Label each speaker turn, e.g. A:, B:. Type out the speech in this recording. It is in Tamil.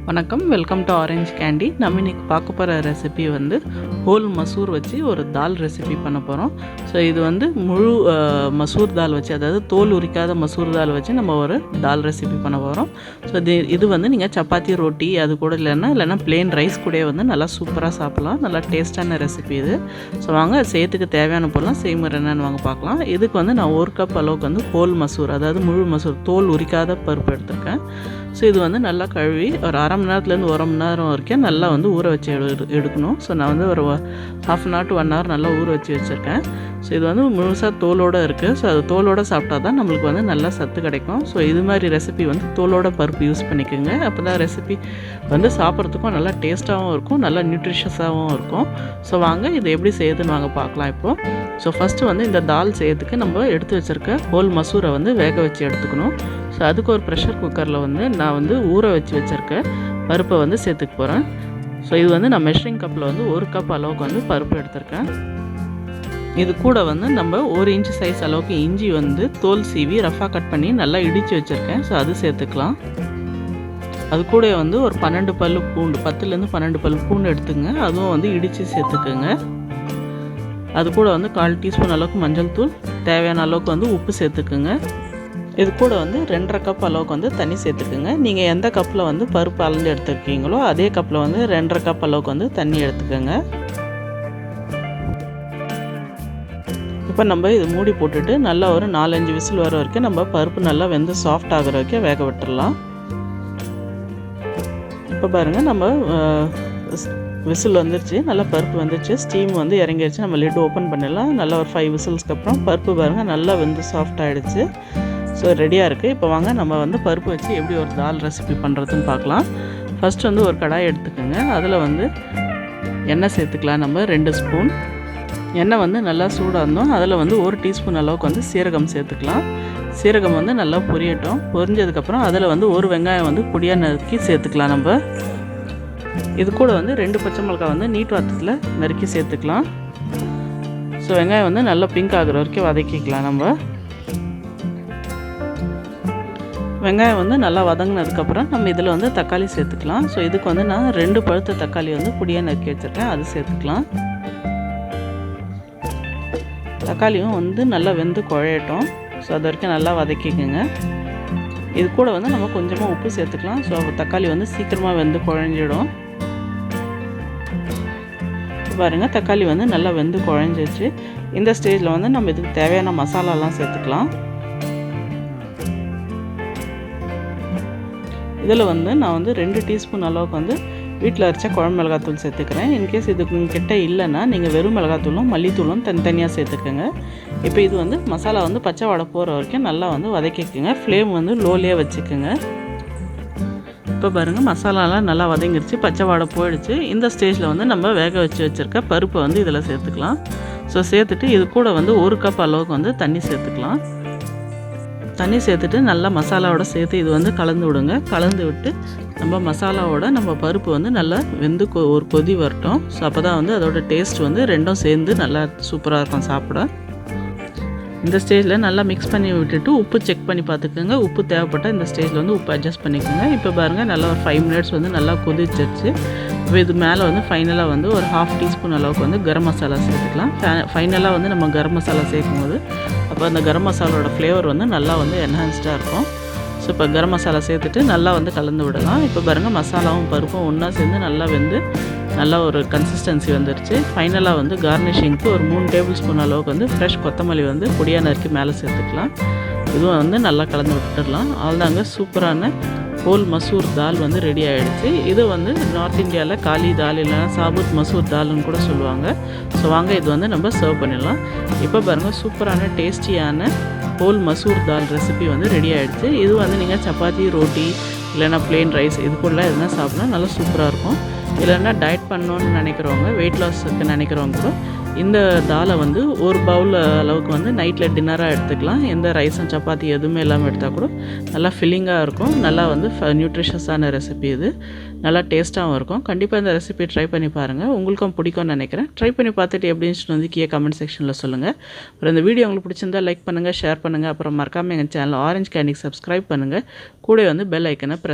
A: வணக்கம், வெல்கம் டு ஆரஞ்ச் கேண்டி. நம்ம இன்றைக்கி பார்க்க போகிற ரெசிபி வந்து ஹோல் மசூர் வச்சு ஒரு தால் ரெசிபி பண்ண போகிறோம். ஸோ இது வந்து முழு மசூர் தால் வச்சு, அதாவது தோல் உரிக்காத மசூர் தால் வச்சு நம்ம ஒரு தால் ரெசிபி பண்ண போகிறோம். ஸோ இது வந்து நீங்கள் சப்பாத்தி ரொட்டி அது கூட இல்லைன்னா பிளெயின் ரைஸ் கூட வந்து நல்லா சூப்பராக சாப்பிட்லாம். நல்லா டேஸ்ட்டான ரெசிபி இது. ஸோ வாங்க செய்யறதுக்கு தேவையான பொருளாம் செய்முறை என்னென்னு வாங்க பார்க்கலாம். இதுக்கு வந்து நான் 1 கப் அளவுக்கு வந்து ஹோல் மசூர், அதாவது முழு மசூர், தோல் உரிக்காத பருப்பு எடுத்திருக்கேன். ஸோ இது வந்து நல்லா கழுவி ஒரு அரை மணி நேரத்துலேருந்து 1 மணி நேரம் வரைக்கும் நல்லா வந்து ஊற வச்சு எடுக்கணும். ஸோ நான் வந்து ஒரு 1/2 hour to 1 hour நல்லா ஊற வச்சு வச்சுருக்கேன். ஸோ இது வந்து முழுசாக தோலோடு இருக்குது. ஸோ அது தோலோடு சாப்பிட்டா தான் நம்மளுக்கு வந்து நல்லா சத்து கிடைக்கும். ஸோ இது மாதிரி ரெசிபி வந்து தோலோட பருப்பு யூஸ் பண்ணிக்கோங்க. அப்போ தான் ரெசிபி வந்து சாப்பிட்றதுக்கும் நல்லா டேஸ்ட்டாகவும் இருக்கும், நல்லா நியூட்ரிஷியஸாகவும் இருக்கும். ஸோ வாங்க இது எப்படி செய்யுதுன்னு வாங்க பார்க்கலாம் இப்போது. ஸோ ஃபஸ்ட்டு வந்து இந்த தால் செய்யறதுக்கு நம்ம எடுத்து வச்சுருக்க ஹோல் மசூரை வந்து வேக வச்சு எடுத்துக்கணும். ஸோ அதுக்கு ஒரு ப்ரெஷர் குக்கரில் வந்து நான் வந்து ஊற வச்சு வச்சுருக்க பருப்பை வந்து சேர்த்துக்க போகிறேன். ஸோ இது வந்து நான் மெஷரிங் கப்பில் வந்து 1 கப் அளவுக்கு வந்து பருப்பு எடுத்திருக்கேன். இது கூட வந்து நம்ம 1 inch சைஸ் அளவுக்கு இஞ்சி வந்து தோல் சீவி ரஃபாக கட் பண்ணி நல்லா இடித்து வச்சுருக்கேன். ஸோ அது சேர்த்துக்கலாம். அது கூட வந்து ஒரு 12 பல் பூண்டு, 10லேருந்து 12 பல் பூண்டு எடுத்துங்க. அதுவும் வந்து இடித்து சேர்த்துக்குங்க. அது கூட வந்து 1/4 teaspoon அளவுக்கு மஞ்சள் தூள், தேவையான அளவுக்கு வந்து உப்பு சேர்த்துக்குங்க. இது கூட வந்து 2.5 கப் அளவுக்கு வந்து தண்ணி சேர்த்துக்குங்க. நீங்கள் எந்த கப்பில் வந்து பருப்பு அளந்து எடுத்துருக்கீங்களோ அதே கப்பில் வந்து 2.5 கப் அளவுக்கு வந்து தண்ணி எடுத்துக்கோங்க. இப்போ நம்ம இது மூடி போட்டுட்டு நல்லா ஒரு 4-5 விசில் வர வரைக்கும் நம்ம பருப்பு நல்லா வெந்து சாஃப்ட் ஆகிற வரைக்கும் வேக விட்டுடலாம். இப்போ பாருங்கள், நம்ம விசில் வந்துருச்சு, நல்லா பருப்பு வந்துருச்சு, ஸ்டீம் வந்து இறங்கிடுச்சு. நம்ம லிட் ஓப்பன் பண்ணிடலாம். நல்லா ஒரு 5 விசில்ஸ்க்கு அப்புறம் பருப்பு பாருங்கள் நல்லா வெந்து சாஃப்ட் ஆகிடுச்சு. ஸோ ரெடியாக இருக்குது. இப்போ வாங்க நம்ம வந்து பருப்பு வச்சு எப்படி ஒரு தால் ரெசிபி பண்ணுறதுன்னு பார்க்கலாம். ஃபஸ்ட்டு வந்து ஒரு கடாய் எடுத்துக்கோங்க. அதில் வந்து எண்ணெய் சேர்த்துக்கலாம். நம்ம 2 ஸ்பூன் எண்ணெய் வந்து நல்லா சூடாக இருந்தோம். அதில் வந்து 1 டீஸ்பூன் அளவுக்கு வந்து சீரகம் சேர்த்துக்கலாம். சீரகம் வந்து நல்லா பொரியட்டும். பொரிஞ்சதுக்கப்புறம் அதில் வந்து 1 வெங்காயம் வந்து பொடியாக நறுக்கி சேர்த்துக்கலாம். நம்ம இது கூட வந்து 2 பச்சை மிளகாய் வந்து நீட் வாட்டத்தில் நறுக்கி சேர்த்துக்கலாம். ஸோ வெங்காயம் வந்து நல்லா பிங்க் ஆகிற வரைக்கும் வதக்கிக்கலாம். நம்ம வெங்காயம் வந்து நல்லா வதங்கினதுக்கப்புறம் நம்ம இதில் வந்து தக்காளி சேர்த்துக்கலாம். ஸோ இதுக்கு வந்து நான் 2 பழுத்த தக்காளி வந்து பொடியாக நறுக்கி வச்சுருக்கேன், அது சேர்த்துக்கலாம். தக்காளியும் வந்து நல்லா வெந்து குழையட்டும். ஸோ அது வரைக்கும் நல்லா வதக்கிக்கோங்க. இது கூட வந்து நம்ம கொஞ்சமாக உப்பு சேர்த்துக்கலாம். ஸோ தக்காளி வந்து சீக்கிரமாக வெந்து குழஞ்சிடும். பாருங்கள், தக்காளி வந்து நல்லா வெந்து குழஞ்சிச்சு. இந்த ஸ்டேஜில் வந்து நம்ம இதுக்கு தேவையான மசாலாலாம் சேர்த்துக்கலாம். இதில் வந்து நான் வந்து 2 டீஸ்பூன் அளவுக்கு வந்து வீட்டில் அரைச்ச குழம்பு மிளகாத்தூள் சேர்த்துக்கிறேன். இன்கேஸ் இதுக்கு கிட்ட இல்லைன்னா நீங்கள் வெறும் மிளகாத்தூளும் மல்லித்தூளும் தனித்தனியாக சேர்த்துக்கோங்க. இப்போ இது வந்து மசாலா வந்து பச்சை வாடை போகிற வரைக்கும் நல்லா வந்து வதக்கிக்கோங்க. ஃப்ளேம் வந்து லோலேயே வச்சுக்கோங்க. இப்போ பாருங்கள், மசாலாலாம் நல்லா வதங்கிருச்சு, பச்சை வாடை போயிடுச்சு. இந்த ஸ்டேஜில் வந்து நம்ம வேக வச்சுருக்க பருப்பை வந்து இதில் சேர்த்துக்கலாம். ஸோ சேர்த்துட்டு இது கூட வந்து 1 கப் அளவுக்கு வந்து தண்ணி சேர்த்துக்கலாம். தண்ணி சேர்த்துட்டு நல்லா மசாலாவோட சேர்த்து இது வந்து கலந்து விடுங்க. கலந்து விட்டு நம்ம மசாலாவோட நம்ம பருப்பு வந்து நல்லா வெந்து ஒரு கொதி வரட்டும். ஸோ அப்போ தான் வந்து அதோட டேஸ்ட் வந்து ரெண்டும் சேர்ந்து நல்லா சூப்பராக இருக்கும் சாப்பிட. இந்த ஸ்டேஜில் நல்லா மிக்ஸ் பண்ணி விட்டுட்டு உப்பு செக் பண்ணி பார்த்துக்கோங்க. உப்பு தேவைப்பட்டால் இந்த ஸ்டேஜில் வந்து உப்பு அட்ஜஸ்ட் பண்ணிக்கோங்க. இப்போ பாருங்கள், நல்லா ஒரு 5 minutes வந்து நல்லா கொதிச்சிருச்சு. இப்போ இது மேலே வந்து ஃபைனலாக வந்து ஒரு 1/2 டீஸ்பூன் அளவுக்கு வந்து கரம் மசாலா சேர்த்துக்கலாம். ஃபைனலாக வந்து நம்ம கரம் மசாலா சேர்க்கும் போது அப்போ அந்த கரம் மசாலாவோட ஃப்ளேவர் வந்து நல்லா வந்து என்ஹான்ஸ்டாக இருக்கும். ஸோ இப்போ கரம் மசாலா சேர்த்துட்டு நல்லா வந்து கலந்து விடலாம். இப்போ பாருங்கள், மசாலாவும் பருப்பும் ஒன்றா சேர்ந்து நல்லா வெந்து நல்லா ஒரு கன்சிஸ்டன்சி வந்துருச்சு. ஃபைனலாக வந்து கார்னிஷிங்க்கு ஒரு 3 டேபிள் ஸ்பூன் அளவுக்கு வந்து ஃப்ரெஷ் கொத்தமல்லி வந்து பொடியாக நறுக்கி மேலே சேர்த்துக்கலாம். இதுவும் வந்து நல்லா கலந்து விட்டுடலாம். அவ்வளோதாங்க, சூப்பரான ஹோல் மசூர் தால் வந்து ரெடி ஆகிடுச்சு. இது வந்து நார்த் இந்தியாவில் காலி தால் இல்லைனா சாபுத் மசூர் தால்னு கூட சொல்லுவாங்க. ஸோ வாங்க இது வந்து நம்ம சர்வ் பண்ணிடலாம். இப்போ பாருங்கள், சூப்பரான டேஸ்டியான ஹோல் மசூர் தால் ரெசிபி வந்து ரெடி ஆகிடுச்சு. இது வந்து நீங்கள் சப்பாத்தி ரொட்டி இல்லைனா பிளெயின் ரைஸ் இது கூடலாம் எதுனா சாப்பிட்னா நல்லா சூப்பராக இருக்கும். இல்லைன்னா டயட் பண்ணணுன்னு நினைக்கிறவங்க, வெயிட் லாஸுக்கு நினைக்கிறவங்க கூட இந்த தாலை வந்து ஒரு பவுல் அளவுக்கு வந்து நைட்டில் டின்னராக எடுத்துக்கலாம். எந்த ரைஸும் சப்பாத்தி எதுவுமே இல்லாமல் எடுத்தால் கூட நல்லா ஃபில்லிங்காக இருக்கும். நல்லா வந்து நியூட்ரிஷியஸான ரெசிபி இது, நல்லா டேஸ்ட்டாகவும் இருக்கும். கண்டிப்பாக இந்த ரெசிபி ட்ரை பண்ணி பாருங்கள், உங்களுக்கும் பிடிக்கும்னு நினைக்கிறேன். ட்ரை பண்ணி பார்த்துட்டு எப்படின்னு வந்து கீழே கமெண்ட் செக்ஷனில் சொல்லுங்கள். அப்புறம் இந்த வீடியோ உங்களுக்கு பிடிச்சிருந்தா லைக் பண்ணுங்கள், ஷேர் பண்ணுங்கள். அப்புறம் மறக்காமல் எங்கள் சேனல் ஆரஞ்ச் கேண்டிக்கு சப்ஸ்கிரைப் பண்ணுங்கள். கூட வந்து பெல் ஐக்கனை ப்ரெஸ்